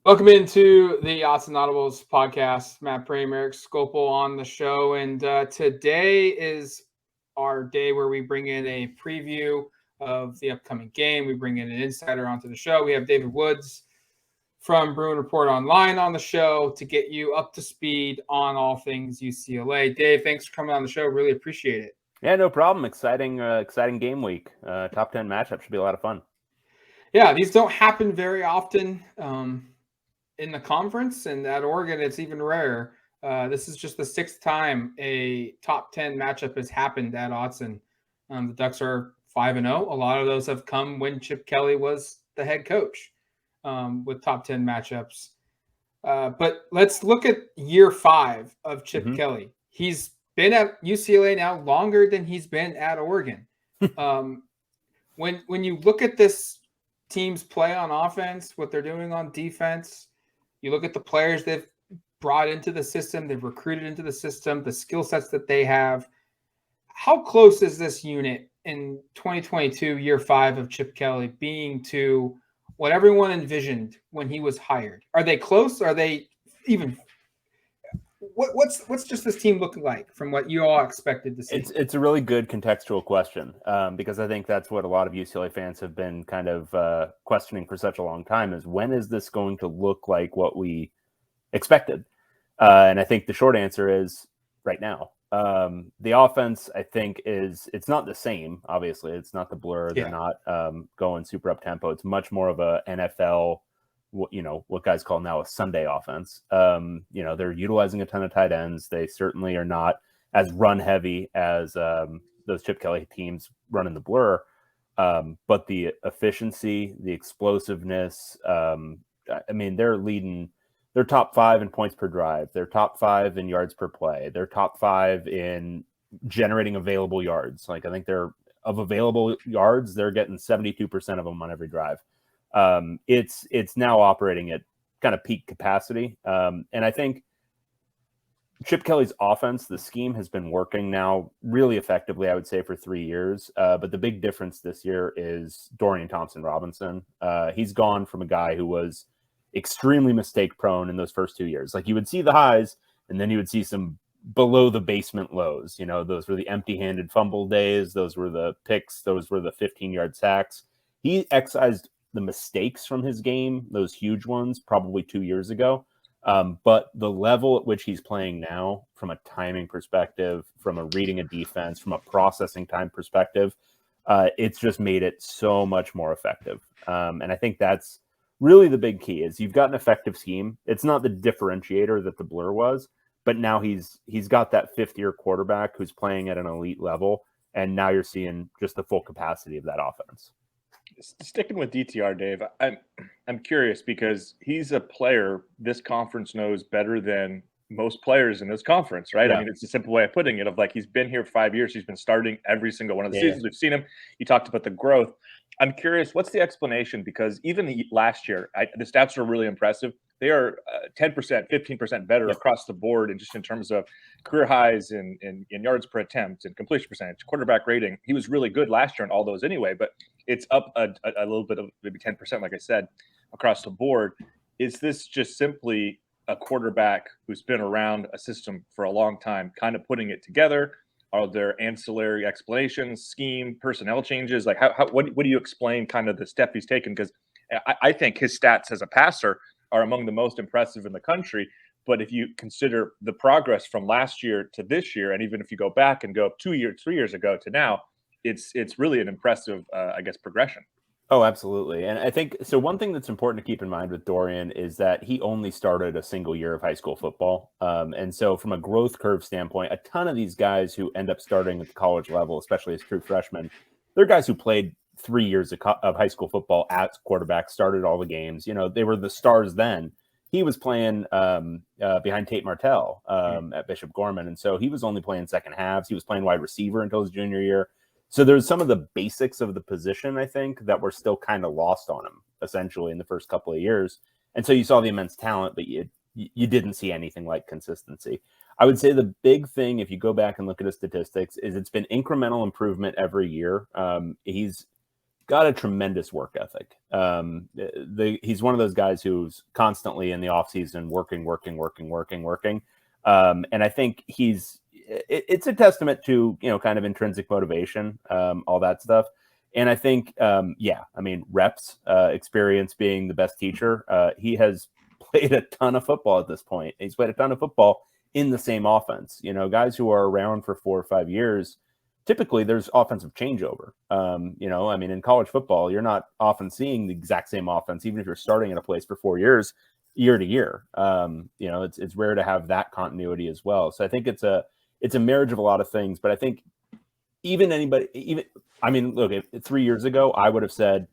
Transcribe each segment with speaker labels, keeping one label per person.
Speaker 1: Welcome into the Autzen Audibles Podcast. Matt Prehm, Erik, Skopil on the show. And today is our day where we bring in a preview of the upcoming game. We bring in an insider onto the show. We have David Woods from Bruin Report Online on the show to get you up to speed on all things UCLA. Dave, thanks for coming on the show. Really appreciate it.
Speaker 2: Yeah, no problem. Exciting game week. Top 10 matchup should be a lot of fun.
Speaker 1: Yeah, these don't happen very often in the conference, and at Oregon, it's even rarer. This is just the sixth time a top 10 matchup has happened at Autzen. The Ducks are 5-0. A lot of those have come when Chip Kelly was the head coach with top 10 matchups. But let's look at year 5 of Chip Kelly. He's been at UCLA now longer than he's been at Oregon. When you look at this team's play on offense, what they're doing on defense, you look at the players they've brought into the system, they've recruited into the system, the skill sets that they have. How close is this unit in 2022, year 5 of Chip Kelly, being to what everyone envisioned when he was hired? Are they close? Are they even? What's just this team looking like from what you all expected to see?
Speaker 2: It's a really good contextual question because I think that's what a lot of UCLA fans have been kind of questioning for such a long time is when is this going to look like what we expected? And I think the short answer is right now. The offense, I think, it's not the same. Obviously, it's not the blur. They're not going super up tempo. It's much more of a NFL, what guys call now a Sunday offense. They're utilizing a ton of tight ends. They certainly are not as run heavy as those Chip Kelly teams running the blur. But the efficiency, the explosiveness, they're top 5 in points per drive. They're top 5 in yards per play. They're top 5 in generating available yards. Like I think they're of available yards, they're getting 72% of them on every drive. It's now operating at kind of peak capacity. And I think Chip Kelly's offense, the scheme has been working now really effectively, I would say, for 3 years. But the big difference this year is Dorian Thompson-Robinson. He's gone from a guy who was extremely mistake prone in those first 2 years. Like you would see the highs and then you would see some below the basement lows. Those were the empty-handed fumble days. Those were the picks. Those were the 15-yard sacks. He excised the mistakes from his game, those huge ones, probably 2 years ago. But the level at which he's playing now, from a timing perspective, from a reading a defense, from a processing time perspective, it's just made it so much more effective. And I think that's really the big key is you've got an effective scheme. It's not the differentiator that the blur was, but now he's got that fifth-year quarterback who's playing at an elite level, and now you're seeing just the full capacity of that offense.
Speaker 3: Sticking with DTR, Dave, I'm curious because he's a player this conference knows better than most players in this conference, right? Yeah. I mean, it's a simple way of putting it of like he's been here 5 years. He's been starting every single one of the seasons. We've seen him. You talked about the growth. I'm curious, what's the explanation? Because even last year, the stats are really impressive. They are 10%, 15% better across the board, and just in terms of career highs in yards per attempt and completion percentage, quarterback rating. He was really good last year on all those anyway, but it's up a little bit of maybe 10%, like I said, across the board. Is this just simply a quarterback who's been around a system for a long time, kind of putting it together? Are there ancillary explanations, scheme, personnel changes? Like, what do you explain kind of the step he's taken? Because I think his stats as a passer are among the most impressive in the country. But if you consider the progress from last year to this year, and even if you go back and go 2 years, 3 years ago to now, it's really an impressive, progression.
Speaker 2: Oh, absolutely. And I think so. One thing that's important to keep in mind with Dorian is that he only started a single year of high school football. And so from a growth curve standpoint, a ton of these guys who end up starting at the college level, especially as true freshmen, they're guys who played 3 years of high school football as quarterback, started all the games. They were the stars then. He was playing behind Tate Martell at Bishop Gorman. And so he was only playing second halves. He was playing wide receiver until his junior year. So there's some of the basics of the position, I think, that were still kind of lost on him, essentially, in the first couple of years. And so you saw the immense talent, but you didn't see anything like consistency. I would say the big thing, if you go back and look at his statistics, is it's been incremental improvement every year. He's got a tremendous work ethic. He's one of those guys who's constantly in the off season working. And I think it's a testament to, kind of intrinsic motivation, all that stuff. And I think, reps, experience being the best teacher. He has played a ton of football at this point. He's played a ton of football in the same offense. Guys who are around for 4 or 5 years, typically there's offensive changeover. In college football, you're not often seeing the exact same offense, even if you're starting at a place for 4 years, year to year. It's rare to have that continuity as well. So I think it's a marriage of a lot of things, but I think look, if 3 years ago, I would have said,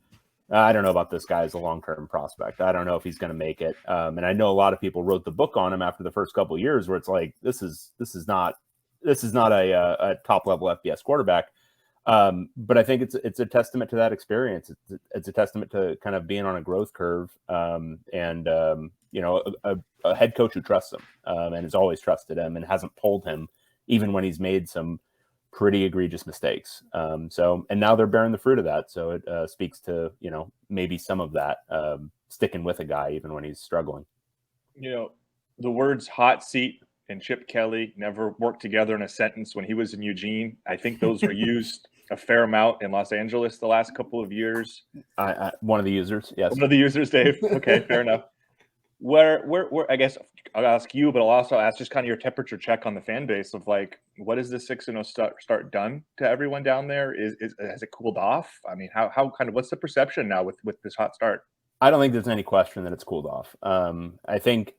Speaker 2: I don't know about this guy as a long-term prospect. I don't know if he's going to make it. And I know a lot of people wrote the book on him after the first couple of years, where it's like, this is not a top-level FBS quarterback. But I think it's a testament to that experience. It's a testament to kind of being on a growth curve, and a head coach who trusts him, and has always trusted him and hasn't pulled him even when he's made some pretty egregious mistakes. And now they're bearing the fruit of that. So it speaks to, maybe some of that sticking with a guy even when he's struggling.
Speaker 3: The words hot seat and Chip Kelly never worked together in a sentence when he was in Eugene. I think those were used a fair amount in Los Angeles the last couple of years.
Speaker 2: One of the users, yes.
Speaker 3: One of the users, Dave. Okay, fair enough. Where I guess I'll ask you, but I'll also ask just kind of your temperature check on the fan base of like, what has the 6-0 start done to everyone down there? Has it cooled off? I mean, how kind of, what's the perception now with this hot start?
Speaker 2: I don't think there's any question that it's cooled off. I think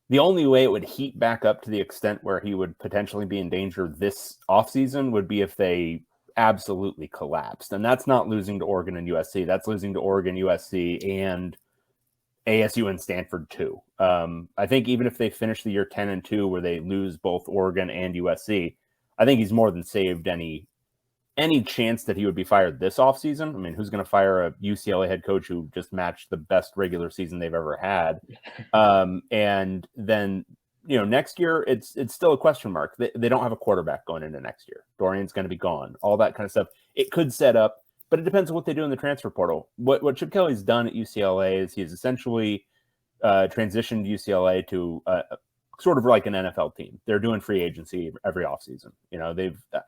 Speaker 2: the only way it would heat back up to the extent where he would potentially be in danger this offseason would be if they absolutely collapsed. And that's not losing to Oregon and USC. That's losing to Oregon, USC, and ASU and Stanford too. I think even if they finish the year 10-2, where they lose both Oregon and USC, I think he's more than saved any chance that he would be fired this offseason. I mean, who's going to fire a UCLA head coach who just matched the best regular season they've ever had? And then, next year, it's still a question mark. They don't have a quarterback going into next year. Dorian's going to be gone. All that kind of stuff. It could set up, but it depends on what they do in the transfer portal. What Chip Kelly's done at UCLA is he's essentially transitioned UCLA to sort of like an NFL team. They're doing free agency every offseason.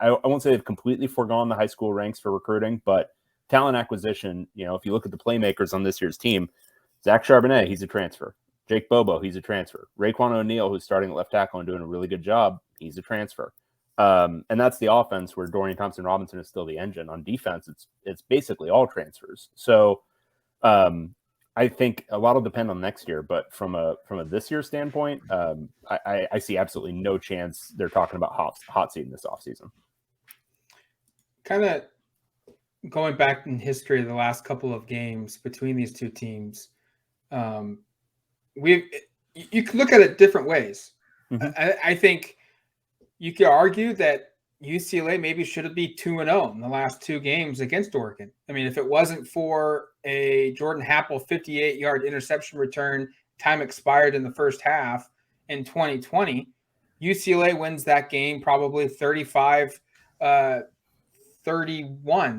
Speaker 2: I won't say they've completely foregone the high school ranks for recruiting, but talent acquisition, if you look at the playmakers on this year's team, Zach Charbonnet, he's a transfer. Jake Bobo, he's a transfer. Raekwon O'Neal, who's starting at left tackle and doing a really good job, he's a transfer. And that's the offense where Dorian Thompson-Robinson is still the engine. On defense, it's basically all transfers. So I think a lot will depend on next year, but from a this year standpoint, I see absolutely no chance they're talking about hot seat in this offseason.
Speaker 1: Kind of going back in history, the last couple of games between these two teams, you can look at it different ways. Mm-hmm. I think you could argue that UCLA maybe should be 2-0 in the last two games against Oregon. I mean, if it wasn't for a Jordan Happel 58-yard interception return, time expired in the first half in 2020, UCLA wins that game probably 35-31,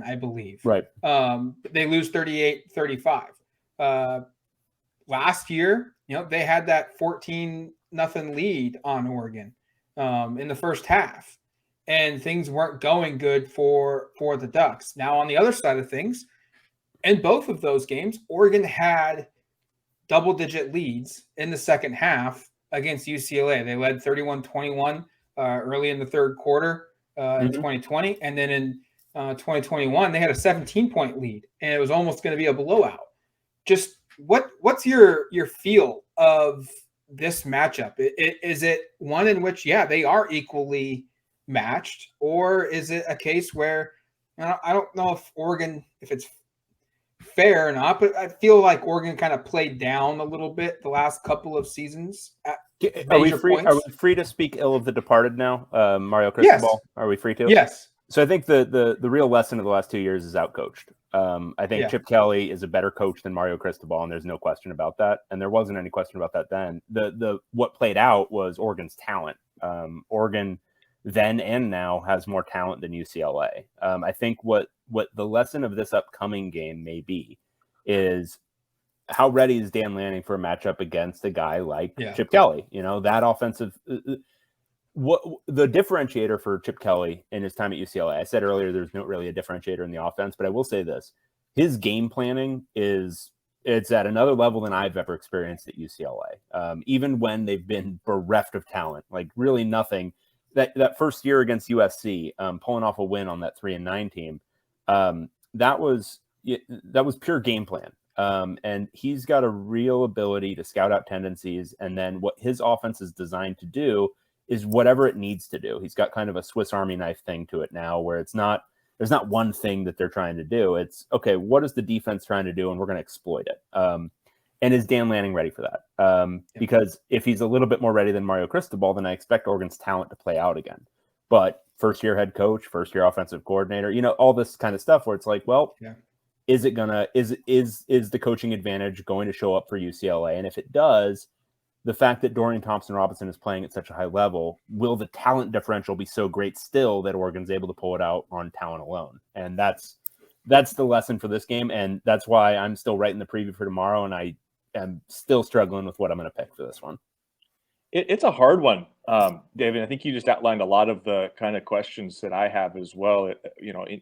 Speaker 1: I believe.
Speaker 2: Right.
Speaker 1: They lose 38-35. Last year, they had that 14-0 lead on Oregon in the first half. And things weren't going good for the Ducks. Now, on the other side of things, in both of those games, Oregon had double-digit leads in the second half against UCLA. They led 31-21 early in the third quarter in 2020. And then in 2021, they had a 17-point lead, and it was almost going to be a blowout. Just what's your feel of this matchup? Is it one in which, they are equally matched, or is it a case where I don't know if it's fair or not, but I feel like Oregon kind of played down a little bit the last couple of seasons.
Speaker 2: Are we free to speak ill of the departed now? Mario Cristobal?
Speaker 1: Yes.
Speaker 2: Are we free to?
Speaker 1: Yes.
Speaker 2: So I think the real lesson of the last 2 years is outcoached. I think Chip Kelly is a better coach than Mario Cristobal, and there's no question about that. And there wasn't any question about that then. What played out was Oregon's talent. Oregon then and now has more talent than UCLA. I think what the lesson of this upcoming game may be is how ready is Dan Lanning for a matchup against a guy like Chip Kelly? That offensive. What the differentiator for Chip Kelly in his time at UCLA? I said earlier there's not really a differentiator in the offense, but I will say this: his game planning it's at another level than I've ever experienced at UCLA. Even when they've been bereft of talent, like really nothing. That first year against USC, pulling off a win on that 3-9 team, that was pure game plan. And he's got a real ability to scout out tendencies, and then what his offense is designed to do is whatever it needs to do. He's got kind of a Swiss Army knife thing to it now, where there's not one thing that they're trying to do. It's okay, what is the defense trying to do, and we're going to exploit it. And is Dan Lanning ready for that? Because if he's a little bit more ready than Mario Cristobal, then I expect Oregon's talent to play out again. But first-year head coach, first-year offensive coordinator, all this kind of stuff where it's like, well, is the coaching advantage going to show up for UCLA? And if it does, the fact that Dorian Thompson-Robinson is playing at such a high level, will the talent differential be so great still that Oregon's able to pull it out on talent alone? And that's the lesson for this game. And that's why I'm still writing the preview for tomorrow. And I am still struggling with what I'm going to pick for this one.
Speaker 3: It's a hard one, David. I think you just outlined a lot of the kind of questions that I have as well.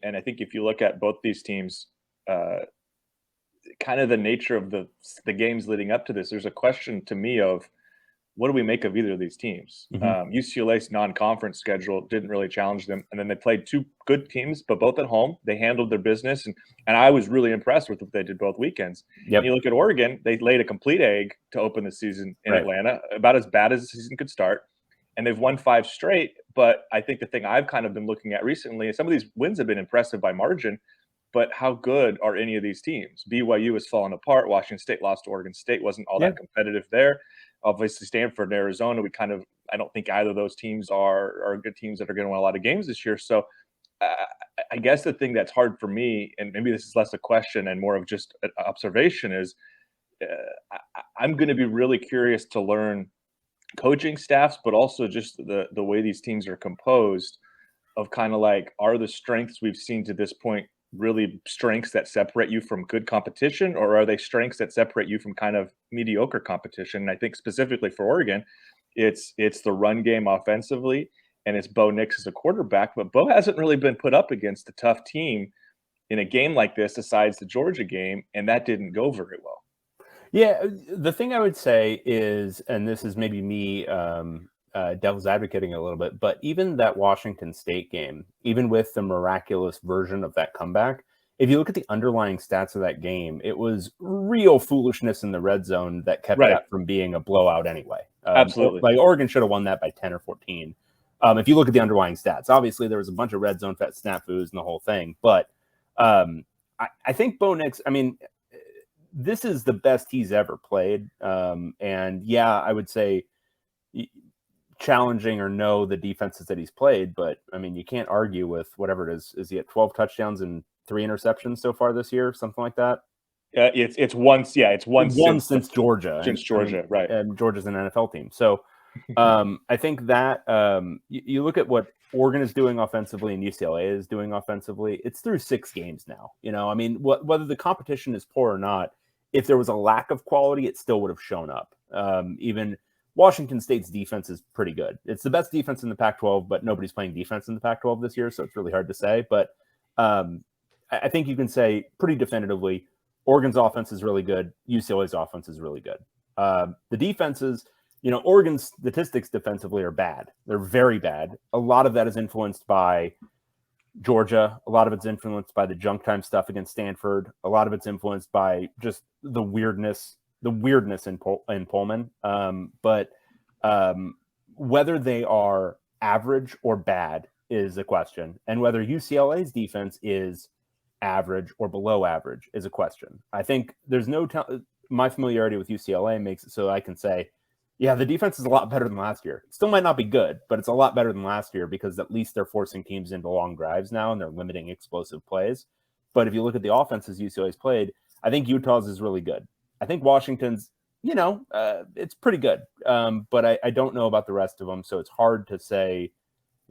Speaker 3: And I think if you look at both these teams, kind of the nature of the games leading up to this, there's a question to me of what do we make of either of these teams? UCLA's non-conference schedule didn't really challenge them, and then they played two good teams, but both at home. They handled their business, and I was really impressed with what they did both weekends. And you look at Oregon, they laid a complete egg to open the season in Atlanta, about as bad as the season could start, and they've won 5 straight. But I think the thing I've kind of been looking at recently, and some of these wins have been impressive by margin, but how good are any of these teams? BYU has fallen apart. Washington State lost to Oregon State, wasn't all that competitive there. Obviously, Stanford and Arizona, I don't think either of those teams are good teams that are going to win a lot of games this year. So I guess the thing that's hard for me, and maybe this is less a question and more of just an observation, is I'm going to be really curious to learn coaching staffs, but also just the way these teams are composed, of kind of like, are the strengths we've seen to this point really strengths that separate you from good competition, or are they strengths that separate you from kind of mediocre competition? And I think specifically for Oregon, it's the run game offensively, and it's Bo Nix as a quarterback, but Bo hasn't really been put up against a tough team in a game like this, besides the Georgia game, and that didn't go very well.
Speaker 2: Yeah, the thing I would say is, and this is maybe me devil's advocating a little bit, but even that Washington State game, even with the miraculous version of that comeback, if you look at the underlying stats of that game, it was real foolishness in the red zone that kept that from being a blowout anyway.
Speaker 3: Absolutely.
Speaker 2: Like Oregon should have won that by 10 or 14. If you look at the underlying stats, obviously there was a bunch of red zone snafus and the whole thing, but I think Bo Nix, this is the best he's ever played. And yeah, I would say challenging or no the defenses that he's played, but you can't argue with whatever it is. Is he at 12 touchdowns and 3 interceptions so far this year, something like that?
Speaker 3: It's once
Speaker 2: since Georgia.
Speaker 3: Since Georgia, right?
Speaker 2: And Georgia's an NFL team, so I think that you look at what Oregon is doing offensively and UCLA is doing offensively. It's through 6 games now. Whether the competition is poor or not, if there was a lack of quality, it still would have shown up. Even Washington State's defense is pretty good. It's the best defense in the Pac-12, but nobody's playing defense in the Pac-12 this year, so it's really hard to say. But I think you can say pretty definitively Oregon's offense is really good. UCLA's offense is really good. The defenses, Oregon's statistics defensively are bad. They're very bad. A lot of that is influenced by Georgia. A lot of it's influenced by the junk time stuff against Stanford. A lot of it's influenced by just the weirdness in Pullman. But whether they are average or bad is a question. And whether UCLA's defense is average or below average is a question. I think there's my familiarity with UCLA makes it so I can say, yeah, the defense is a lot better than last year. It still might not be good, but it's a lot better than last year because at least they're forcing teams into long drives now and they're limiting explosive plays. But if you look at the offenses UCLA's played, I think Utah's is really good. I think Washington's, it's pretty good. But I don't know about the rest of them. So it's hard to say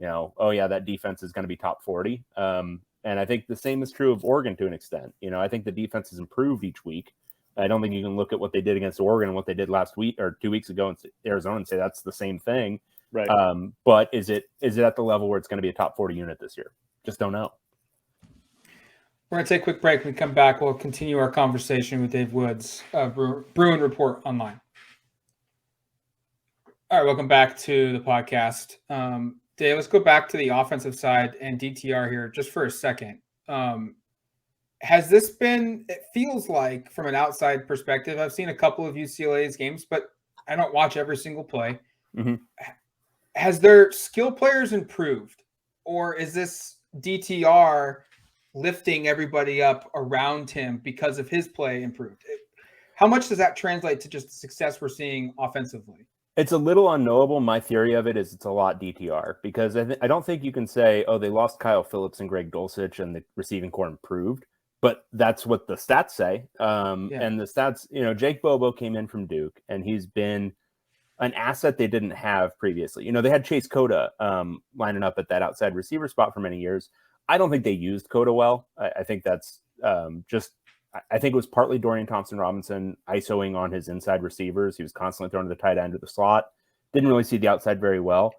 Speaker 2: oh yeah, that defense is going to be top 40. And I think the same is true of Oregon to an extent. I think the defense has improved each week. I don't think you can look at what they did against Oregon and what they did last week or 2 weeks ago in Arizona and say that's the same thing.
Speaker 3: Right.
Speaker 2: But is it at the level where it's going to be a top 40 unit this year? Just don't know.
Speaker 1: We're going to take a quick break. When we come back, we'll continue our conversation with Dave Woods, Bruin Report Online. All right, welcome back to the podcast. Dave, let's go back to the offensive side and DTR here just for a second. Has this been, it feels like from an outside perspective, I've seen a couple of UCLA's games, but I don't watch every single play.
Speaker 2: Mm-hmm.
Speaker 1: Has their skill players improved, or is this DTR lifting everybody up around him because of his play improved? How much does that translate to just the success we're seeing offensively?
Speaker 2: It's a little unknowable. My theory of it is it's a lot DTR because I don't think you can say, oh, they lost Kyle Phillips and Greg Dulcich and the receiving core improved, but that's what the stats say. And the stats, Jake Bobo came in from Duke and he's been an asset they didn't have previously. They had Chase Cota lining up at that outside receiver spot for many years. I don't think they used Cota well. I think that's I think it was partly Dorian Thompson-Robinson ISOing on his inside receivers. He was constantly throwing to the tight end or the slot. Didn't really see the outside very well.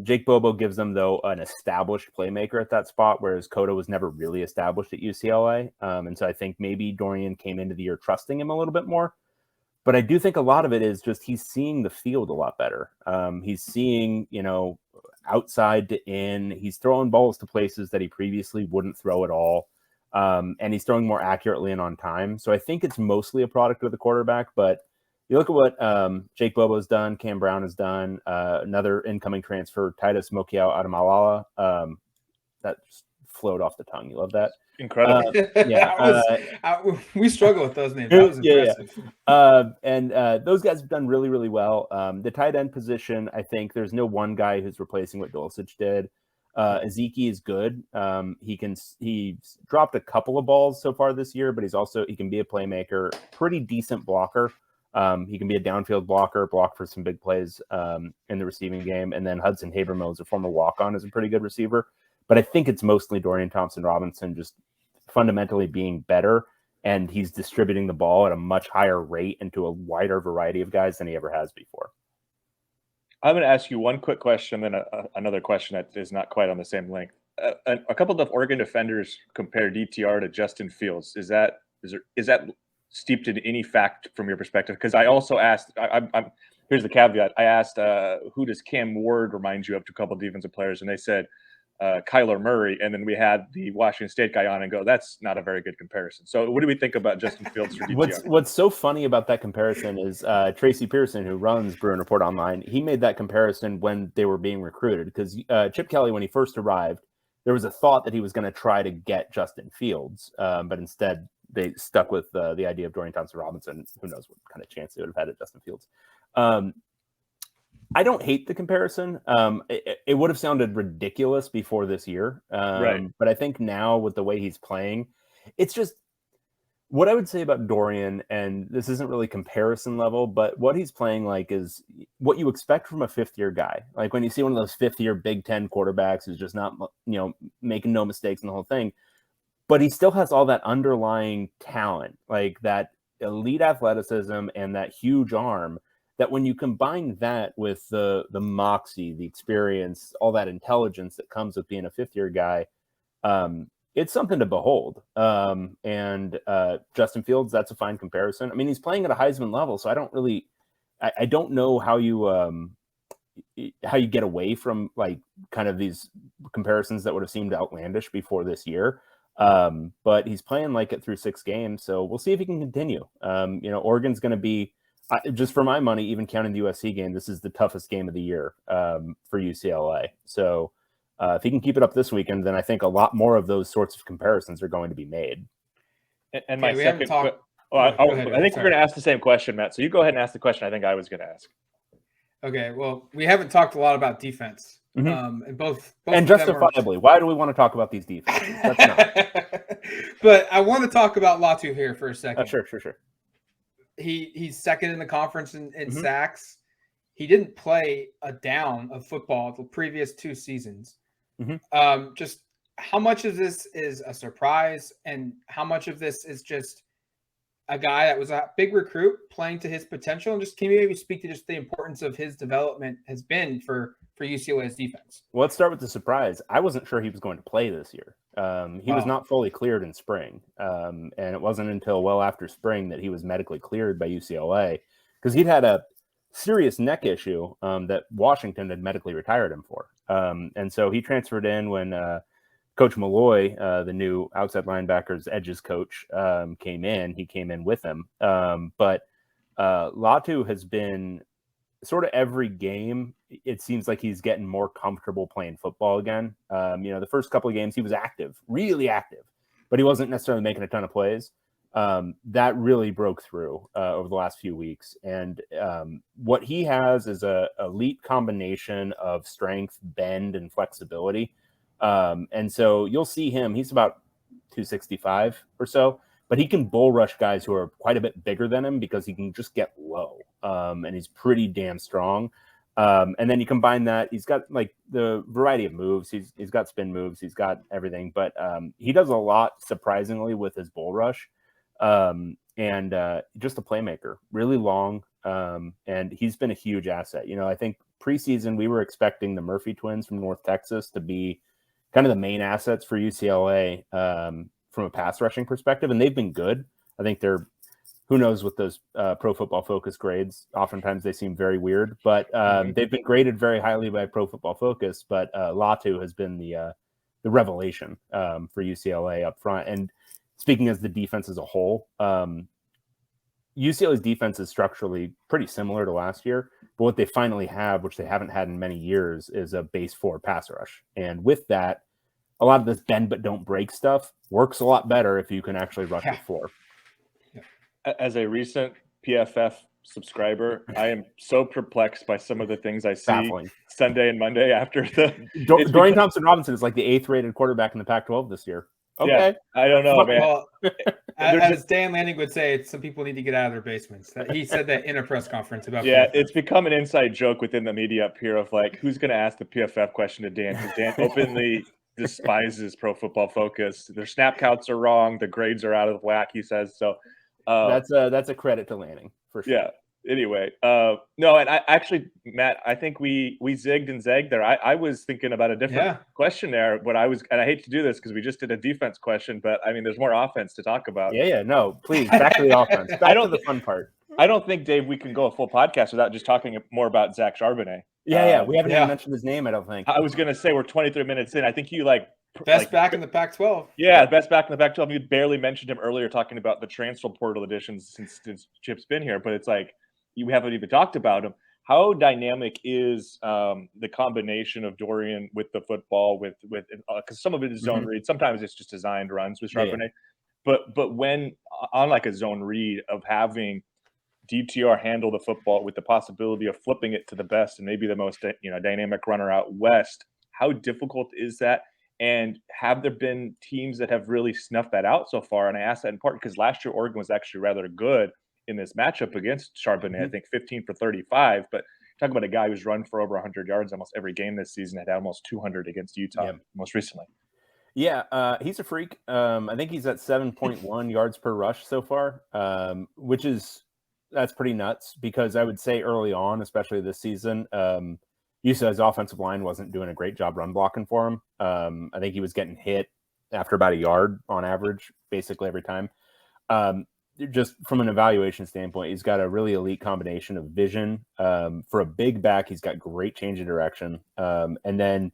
Speaker 2: Jake Bobo gives them, though, an established playmaker at that spot, whereas Cota was never really established at UCLA. And so I think maybe Dorian came into the year trusting him a little bit more. But I do think a lot of it is just he's seeing the field a lot better. He's seeing, outside to in. He's throwing balls to places that he previously wouldn't throw at all. And he's throwing more accurately and on time. So I think it's mostly a product of the quarterback. But you look at what Jake Bobo's done, Cam Brown has done, another incoming transfer, Titus Mokiao Adamalala. That just flowed off the tongue. You love that?
Speaker 3: Incredible.
Speaker 1: We struggle with those names. That was impressive.
Speaker 2: And those guys have done really, really well. The tight end position, I think there's no one guy who's replacing what Dulcich did. Ezeki is good. He's dropped a couple of balls so far this year, but he can be a playmaker, pretty decent blocker. He can be a downfield block for some big plays in the receiving game. And then Hudson Habermill is a former walk-on, is a pretty good receiver. But I think it's mostly Dorian Thompson-Robinson just fundamentally being better, and he's distributing the ball at a much higher rate into a wider variety of guys than he ever has before.
Speaker 3: I'm going to ask you one quick question, then another question that is not quite on the same length. A couple of Oregon defenders compare DTR to Justin Fields. Is that steeped in any fact from your perspective? Because I also asked, here's the caveat. I asked, who does Cam Ward remind you of to a couple of defensive players? And they said Kyler Murray. And then we had the Washington State guy on and go, that's not a very good comparison. So what do we think about Justin Fields for DTR?
Speaker 2: What's so funny about that comparison is Tracy Pearson, who runs Bruin Report Online, he made that comparison when they were being recruited because Chip Kelly, when he first arrived, there was a thought that he was going to try to get Justin Fields, but instead they stuck with the idea of Dorian Thompson-Robinson. Who knows what kind of chance they would have had at Justin Fields. I don't hate the comparison. It would have sounded ridiculous before this year.
Speaker 3: Right.
Speaker 2: But I think now with the way he's playing, it's just what I would say about Dorian, and this isn't really comparison level, but what he's playing like is what you expect from a fifth-year guy. Like when you see one of those fifth-year Big Ten quarterbacks who's just not, making no mistakes in the whole thing, but he still has all that underlying talent, like that elite athleticism and that huge arm, that when you combine that with the moxie, the experience, all that intelligence that comes with being a fifth-year guy, it's something to behold. And Justin Fields, that's a fine comparison. I mean, he's playing at a Heisman level, so I don't know how you get away from like kind of these comparisons that would have seemed outlandish before this year. But he's playing like it through 6 games, so we'll see if he can continue. Oregon's going to be, just for my money, even counting the USC game, this is the toughest game of the year for UCLA. So if he can keep it up this weekend, then I think a lot more of those sorts of comparisons are going to be made.
Speaker 3: And my second, I think we're going to ask the same question, Matt. So you go ahead and ask the question I think I was going to ask.
Speaker 1: Okay, well, we haven't talked a lot about defense.
Speaker 2: Mm-hmm.
Speaker 1: And both
Speaker 2: and justifiably, why do we want to talk about these defenses? That's not.
Speaker 1: But I want to talk about Latu here for a second.
Speaker 2: Sure.
Speaker 1: He's second in the conference in sacks. he didn't play a down of football the previous 2 seasons. Just how much of this is a surprise, and how much of this is just a guy that was a big recruit playing to his potential? And just can you maybe speak to just the importance of his development has been for UCLA's defense?
Speaker 2: Well, let's start with the surprise. I wasn't sure he was going to play this year. He was not fully cleared in spring. And it wasn't until well after spring that he was medically cleared by UCLA, because he'd had a serious neck issue that Washington had medically retired him for. And so he transferred in when Coach Malloy, the new outside linebackers edges coach, came in. He came in with him. But Latu has been sort of every game, it seems like he's getting more comfortable playing football again. The first couple of games he was active, really active, but he wasn't necessarily making a ton of plays. That really broke through over the last few weeks. And what he has is a elite combination of strength, bend, and flexibility. And so you'll see him, he's about 265 or so, but he can bull rush guys who are quite a bit bigger than him because he can just get low. And he's pretty damn strong. And then you combine that, he's got like the variety of moves. He's got spin moves, he's got everything, but he does a lot surprisingly with his bull rush. And just a playmaker, really long. And he's been a huge asset. I think preseason we were expecting the Murphy twins from North Texas to be kind of the main assets for UCLA from a pass rushing perspective, and they've been good. I think they're, who knows with those Pro Football Focus grades, oftentimes they seem very weird, but they've been graded very highly by Pro Football Focus, but Latu has been the revelation for UCLA up front. And speaking as the defense as a whole, UCLA's defense is structurally pretty similar to last year, but what they finally have, which they haven't had in many years, is a base 4 pass rush. And with that, a lot of this bend but don't break stuff works a lot better if you can actually rush at 4.
Speaker 3: As a recent PFF subscriber, I am so perplexed by some of the things I see Sunday and Monday after the
Speaker 2: Dorian Thompson-Robinson is like the 8th rated quarterback in the Pac-12 this year. Okay.
Speaker 3: Yeah, I don't know, man.
Speaker 1: Well, as Dan Lanning would say, some people need to get out of their basements. He said that in a press conference about
Speaker 3: PFF.
Speaker 1: PFF.
Speaker 3: It's become an inside joke within the media up here of like, who's going to ask the PFF question to Dan? Because Dan openly despises Pro Football Focus. Their snap counts are wrong. The grades are out of whack, he says. So
Speaker 2: that's a credit to Lanning for sure.
Speaker 3: Yeah. Anyway, no, and I actually, Matt, I think we zigged and zagged there. I was thinking about a different question there, but and I hate to do this because we just did a defense question, but I mean, there's more offense to talk about.
Speaker 2: Yeah, no, please, back to the offense. Back to the fun part.
Speaker 3: I don't think, Dave, we can go a full podcast without just talking more about Zach Charbonnet.
Speaker 2: Yeah, we haven't even mentioned his name, I don't think.
Speaker 3: I was going to say we're 23 minutes in. I think you
Speaker 1: best back in the Pac-12.
Speaker 3: Yeah, best back in the Pac-12. You barely mentioned him earlier talking about the transfer portal additions since Chip's been here, but it's like, you haven't even talked about him. How dynamic is the combination of Dorian with the football, with because some of it is zone read, sometimes it's just designed runs with Charbonnet. But when on like a zone read of having DTR handle the football with the possibility of flipping it to the best and maybe the most dynamic runner out west, how difficult is that? And have there been teams that have really snuffed that out so far? And I ask that in part because last year Oregon was actually rather good in this matchup against Charbonnet, I think 15 for 35, but talk about a guy who's run for over 100 yards almost every game this season, had almost 200 against Utah most recently.
Speaker 2: Yeah, he's a freak. I think he's at 7.1 yards per rush so far, that's pretty nuts because I would say early on, especially this season, UCLA's offensive line wasn't doing a great job run blocking for him. I think he was getting hit after about a yard on average, basically every time. Just from an evaluation standpoint, he's got a really elite combination of vision. For a big back, he's got great change of direction. And then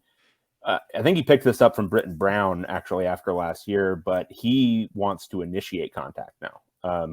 Speaker 2: I think he picked this up from Britton Brown actually after last year, but he wants to initiate contact now.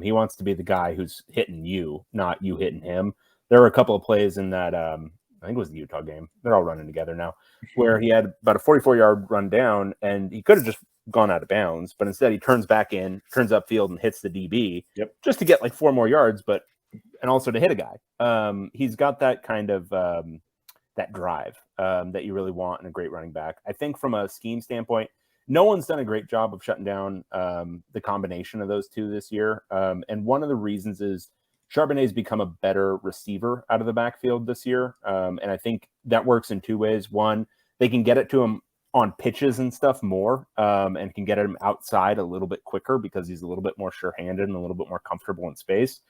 Speaker 2: He wants to be the guy who's hitting you, not you hitting him. There were a couple of plays in that, I think it was the Utah game. They're all running together now, where he had about a 44-yard run down, and he could have just gone out of bounds, but instead he turns back in, turns upfield, and hits the DB just to get like 4 more yards, and also to hit a guy. He's got that kind of that drive that you really want in a great running back. I think from a scheme standpoint, no one's done a great job of shutting down the combination of those two this year. And one of the reasons is Charbonnet's become a better receiver out of the backfield this year. And I think that works in two ways. One, they can get it to him on pitches and stuff more, and can get him outside a little bit quicker because he's a little bit more sure-handed and a little bit more comfortable in space.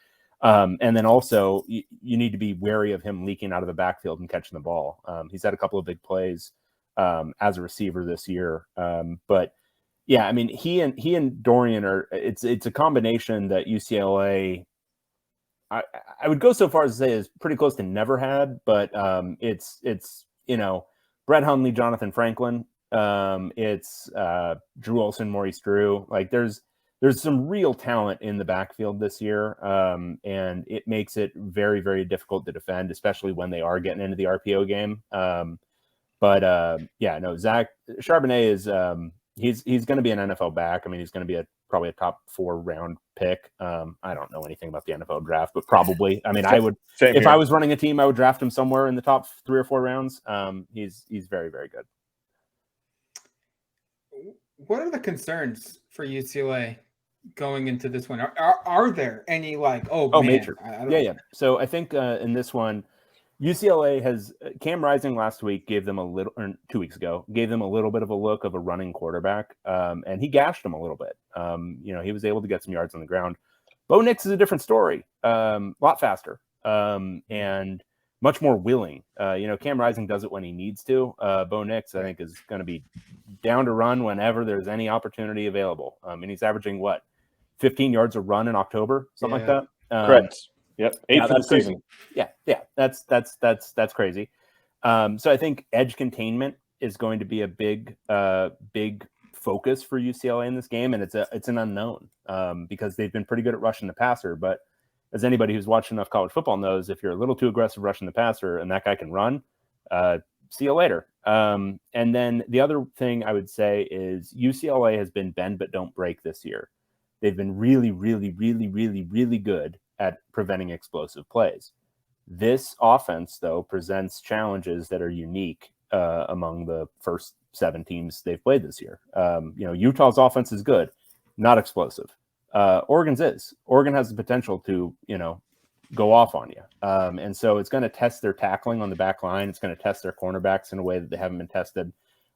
Speaker 2: And then also you need to be wary of him leaking out of the backfield and catching the ball. He's had a couple of big plays as a receiver this year. But yeah, I mean, he and Dorian it's a combination that UCLA, I would go so far as to say is pretty close to never had, but it's Brett Hundley, Jonathan Franklin, it's Drew Olson, Maurice Drew. Like there's some real talent in the backfield this year, and it makes it very, very difficult to defend, especially when they are getting into the RPO game. Zach Charbonnet is he's going to be an NFL back. I mean, he's going to be probably a top 4 round pick. I don't know anything about the NFL draft, but probably. I mean, I would if I was running a team, I would draft him somewhere in the top 3 or 4 rounds. He's very, very good.
Speaker 1: What are the concerns for UCLA going into this one? Are there any
Speaker 2: major? Yeah. So I think in this one, UCLA has Cam Rising last week gave them 2 weeks ago, gave them a little bit of a look of a running quarterback, and he gashed them a little bit. He was able to get some yards on the ground. Bo Nix is a different story, a lot faster, and much more willing. Cam Rising does it when he needs to. Bo Nix, I think, is going to be down to run whenever there's any opportunity available. And he's averaging 15 yards a run in October, something like that.
Speaker 3: Correct. Yep, 8 for the season.
Speaker 2: Yeah, that's crazy. So I think edge containment is going to be a big focus for UCLA in this game, and it's an unknown because they've been pretty good at rushing the passer. But as anybody who's watched enough college football knows, if you're a little too aggressive rushing the passer and that guy can run, see you later. And then the other thing I would say is UCLA has been bend but don't break this year. They've been really, really, really, really, really good at preventing explosive plays. This offense, though, presents challenges that are unique among the first 7 teams they've played this year. Utah's offense is good, not explosive. Oregon's is. Oregon has the potential to, go off on you. And so it's going to test their tackling on the back line. It's going to test their cornerbacks in a way that they haven't been tested.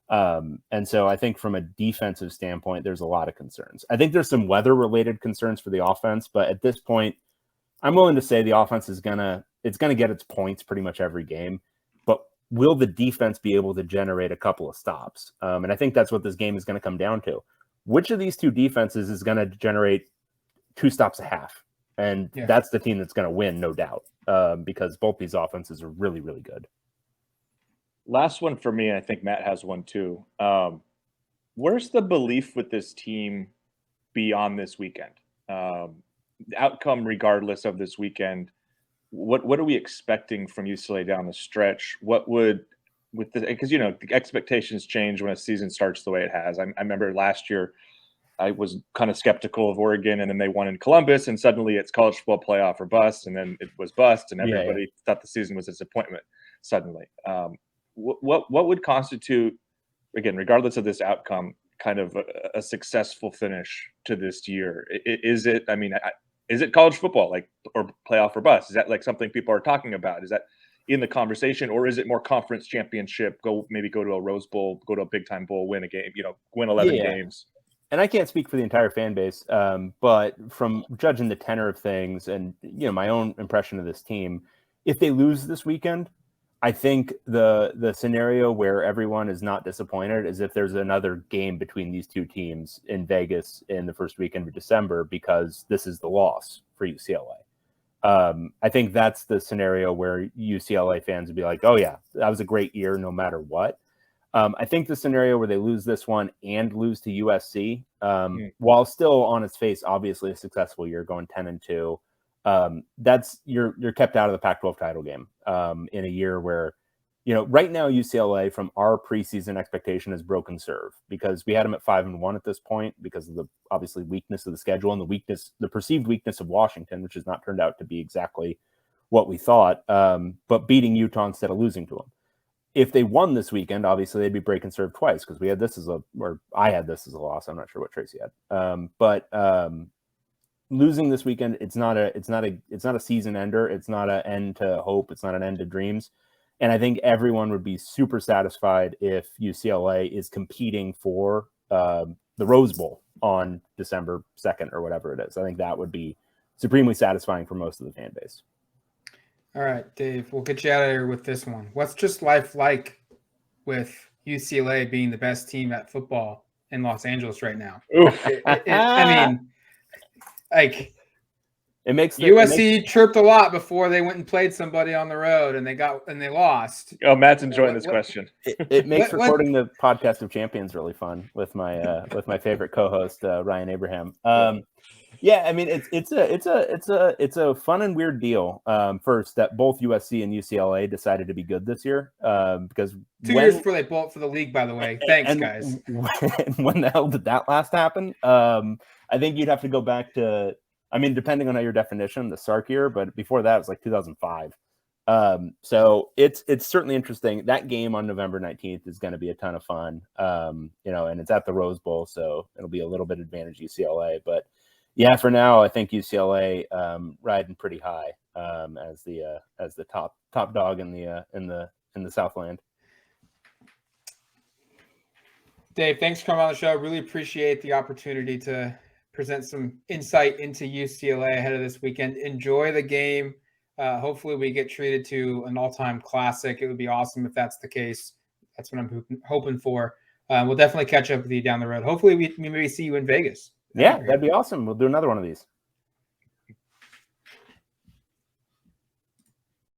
Speaker 2: And so I think from a defensive standpoint, there's a lot of concerns. I think there's some weather-related concerns for the offense, but at this point, I'm willing to say the offense is going to get its points pretty much every game, but will the defense be able to generate a couple of stops? And I think that's what this game is going to come down to. Which of these 2 defenses is going to generate 2 stops a half? And that's the team that's going to win, no doubt, because both these offenses are really, really good.
Speaker 3: Last one for me, and I think Matt has one too. Where's the belief with this team beyond this weekend? Outcome regardless of this weekend, what are we expecting from UCLA down the stretch? Because the expectations change when a season starts the way it has. I remember last year I was kind of skeptical of Oregon, and then they won in Columbus, and suddenly it's college football playoff or bust, and then it was bust, and everybody thought the season was a disappointment suddenly. What would constitute, again, regardless of this outcome, kind of a successful finish to this year? Is it college football, or playoff or bust? Is that something people are talking about? Is that in the conversation, or is it more conference championship? Go to a Rose Bowl, go to a big time bowl, win a game, win 11 games.
Speaker 2: And I can't speak for the entire fan base, but from judging the tenor of things and my own impression of this team, if they lose this weekend, I think the scenario where everyone is not disappointed is if there's another game between these 2 teams in Vegas in the first weekend of December, because this is the loss for UCLA. I think that's the scenario where UCLA fans would be like, oh yeah, that was a great year no matter what. I think the scenario where they lose this one and lose to USC, while still on its face, obviously a successful year, going 10-2, that's you're kept out of the Pac-12 title game in a year where, right now UCLA from our preseason expectation has broken serve, because we had them at 5-1 at this point because of the obviously weakness of the schedule and the perceived weakness of Washington, which has not turned out to be exactly what we thought, but beating Utah instead of losing to them. If they won this weekend, obviously they'd be breaking serve twice, because I had this as a loss. I'm not sure what Tracy had. But losing this weekend, it's not a season ender. It's not an end to hope. It's not an end to dreams. And I think everyone would be super satisfied if UCLA is competing for the Rose Bowl on December 2nd or whatever it is. I think that would be supremely satisfying for most of the fan base.
Speaker 1: All right, Dave, we'll get you out of here with this one. What's just life like with UCLA being the best team at football in Los Angeles right now? I mean, like,
Speaker 2: it makes
Speaker 1: USC chirped a lot before they went and played somebody on the road and they lost.
Speaker 3: Oh, Matt's enjoying this question.
Speaker 2: It makes recording the podcast of champions really fun with my favorite co-host Ryan Abraham. Yeah, I mean it's a fun and weird deal. First, that both USC and UCLA decided to be good this year because
Speaker 1: 2 years before they bought for the league. By the way, thanks guys.
Speaker 2: When the hell did that last happen? I think you'd have to go back to. I mean, depending on your definition, the Sark year, but before that, it was like 2005. So it's certainly interesting. That game on November 19th is going to be a ton of fun. And it's at the Rose Bowl, so it'll be a little bit advantage UCLA. But yeah, for now, I think UCLA riding pretty high as the top dog in the Southland.
Speaker 1: Dave, thanks for coming on the show. Really appreciate the opportunity to present some insight into UCLA ahead of this weekend. Enjoy the game. Hopefully we get treated to an all-time classic. It would be awesome if that's the case. That's what I'm hoping for. We'll definitely catch up with you down the road. Hopefully we maybe see you in Vegas.
Speaker 2: Yeah, that'd be awesome. We'll do another one of these.